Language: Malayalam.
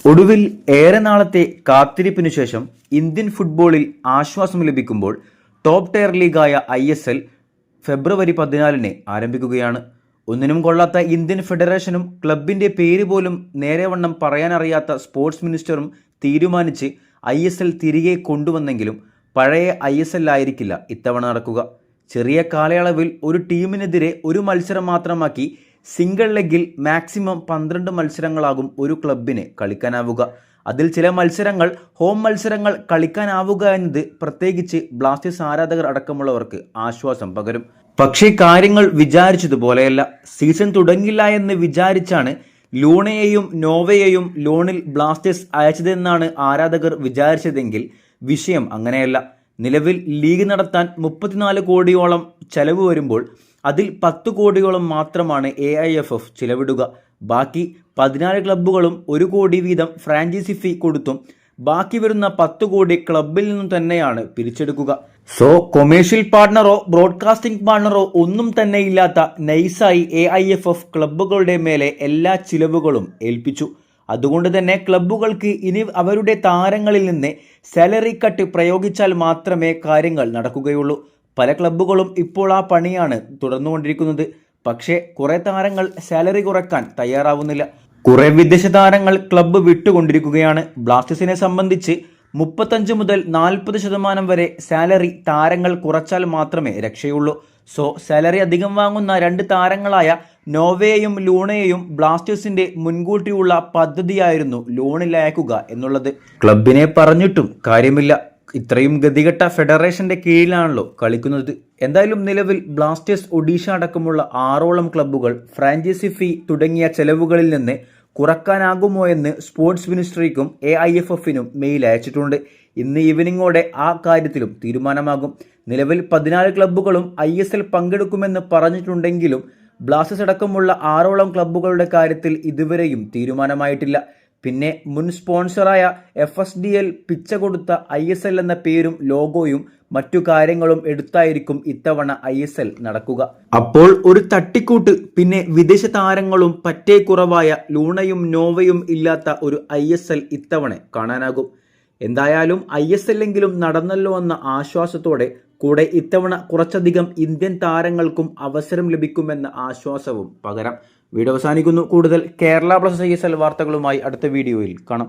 ഒടുവിൽ ഏറെ നാളത്തെ കാത്തിരിപ്പിനു ശേഷം ഇന്ത്യൻ ഫുട്ബോളിൽ ആശ്വാസം ലഭിക്കുമ്പോൾ ടോപ്പ് ടയർ ലീഗായ ISL ഫെബ്രുവരി 14 ആരംഭിക്കുകയാണ്. ഒന്നിനും കൊള്ളാത്ത ഇന്ത്യൻ ഫെഡറേഷനും ക്ലബിൻ്റെ പേര് പോലും നേരെവണ്ണം പറയാനറിയാത്ത സ്പോർട്സ് മിനിസ്റ്ററും തീരുമാനിച്ച് ISL തിരികെ കൊണ്ടുവന്നെങ്കിലും പഴയ ISL ആയിരിക്കില്ല ഇത്തവണ നടക്കുക. ചെറിയ കാലയളവിൽ ഒരു ടീമിനെതിരെ ഒരു മത്സരം മാത്രമാക്കി സിംഗിൾ ലെഗിൽ മാക്സിമം 12 മത്സരങ്ങളാകും ഒരു ക്ലബിന് കളിക്കാനാവുക. അതിൽ ചില മത്സരങ്ങൾ ഹോം മത്സരങ്ങൾ കളിക്കാനാവുക എന്നത് പ്രത്യേകിച്ച് ബ്ലാസ്റ്റേഴ്സ് ആരാധകർ അടക്കമുള്ളവർക്ക് ആശ്വാസം പകരും. പക്ഷേ കാര്യങ്ങൾ വിചാരിച്ചതുപോലെയല്ല. സീസൺ തുടങ്ങില്ല എന്ന് വിചാരിച്ചാണ് ലൂണയെയും നോവയെയും ലോണിൽ ബ്ലാസ്റ്റേഴ്സ് അയച്ചതെന്നാണ് ആരാധകർ വിചാരിച്ചതെങ്കിൽ വിഷയം അങ്ങനെയല്ല. നിലവിൽ ലീഗ് നടത്താൻ 34 കോടിയോളം ചെലവ് വരുമ്പോൾ അതിൽ 10 കോടിയോളം മാത്രമാണ് AIFF ചിലവിടുക. ബാക്കി 14 ക്ലബ്ബുകളും 1 കോടി വീതം ഫ്രാഞ്ചൈസി ഫീ കൊടുത്തും ബാക്കി വരുന്ന 10 കോടി ക്ലബിൽ നിന്നും തന്നെയാണ് പിരിച്ചെടുക്കുക. സോ കൊമേഴ്ഷ്യൽ പാർട്ണറോ ബ്രോഡ്കാസ്റ്റിംഗ് പാർട്ണറോ ഒന്നും തന്നെ ഇല്ലാത്ത നൈസായി AIFF ക്ലബ്ബുകളുടെ മേലെ എല്ലാ ചിലവുകളും ഏൽപ്പിച്ചു. അതുകൊണ്ട് തന്നെ ക്ലബ്ബുകൾക്ക് ഇനി അവരുടെ താരങ്ങളിൽ നിന്ന് സാലറി കട്ട് പ്രയോഗിച്ചാൽ മാത്രമേ കാര്യങ്ങൾ നടക്കുകയുള്ളൂ. പല ക്ലബ്ബുകളും ഇപ്പോൾ ആ പണിയാണ് തുടർന്നുകൊണ്ടിരിക്കുന്നത്. പക്ഷേ കുറെ താരങ്ങൾ സാലറി കുറയ്ക്കാൻ തയ്യാറാവുന്നില്ല. കുറെ വിദേശ താരങ്ങൾ ക്ലബ്ബ് വിട്ടുകൊണ്ടിരിക്കുകയാണ്. ബ്ലാസ്റ്റേഴ്സിനെ സംബന്ധിച്ച് 35 മുതൽ 40% വരെ സാലറി താരങ്ങൾ കുറച്ചാൽ മാത്രമേ രക്ഷയുള്ളൂ. സോ സാലറി അധികം വാങ്ങുന്ന 2 താരങ്ങളായ നോവയെയും ലൂണയെയും ബ്ലാസ്റ്റേഴ്സിന്റെ മുൻകൂട്ടിയുള്ള പദ്ധതിയായിരുന്നു ലോണിൽ അയക്കുക എന്നുള്ളത്. ക്ലബിനെ പറഞ്ഞിട്ടും കാര്യമില്ല. ഇത്രയും ഗതികെട്ട ഫെഡറേഷന്റെ കീഴിലാണല്ലോ കളിക്കുന്നത്. എന്തായാലും നിലവിൽ ബ്ലാസ്റ്റേഴ്സ്, ഒഡീഷ അടക്കമുള്ള 6ഓളം ക്ലബ്ബുകൾ ഫ്രാഞ്ചൈസി ഫീ തുടങ്ങിയ ചെലവുകളിൽ നിന്ന് കുറക്കാനാകുമോ എന്ന് സ്പോർട്സ് മിനിസ്ട്രിക്കും AIFFനും മെയിൽ അയച്ചിട്ടുണ്ട്. ഇന്ന് ഈവനിങ്ങോടെ ആ കാര്യത്തിലും തീരുമാനമാകും. നിലവിൽ 14 ക്ലബ്ബുകളും ISL പങ്കെടുക്കുമെന്ന് പറഞ്ഞിട്ടുണ്ടെങ്കിലും ബ്ലാസ്റ്റേഴ്സ് അടക്കമുള്ള 6ഓളം ക്ലബ്ബുകളുടെ കാര്യത്തിൽ ഇതുവരെയും തീരുമാനമായിട്ടില്ല. പിന്നെ മുൻ സ്പോൺസറായ FSDL പിച്ച കൊടുത്ത ISL എന്ന പേരും ലോഗോയും മറ്റു കാര്യങ്ങളും എടുത്തായിരിക്കും ഇത്തവണ ISL നടക്കുക. അപ്പോൾ ഒരു തട്ടിക്കൂട്ട്, പിന്നെ വിദേശ താരങ്ങളും പറ്റേ കുറവായ ലൂണയും നോവയും ഇല്ലാത്ത ഒരു ISL ഇത്തവണ കാണാനാകും. എന്തായാലും ISL എങ്കിലും നടന്നല്ലോ എന്ന ആശ്വാസത്തോടെ കൂടെ ഇത്തവണ കുറച്ചധികം ഇന്ത്യൻ താരങ്ങൾക്കും അവസരം ലഭിക്കുമെന്ന ആശ്വാസവും പകരം. വീഡിയോ അവസാനിക്കുന്നു. കൂടുതൽ കേരള + ISL വാർത്തകളുമായി അടുത്ത വീഡിയോയിൽ കാണാം.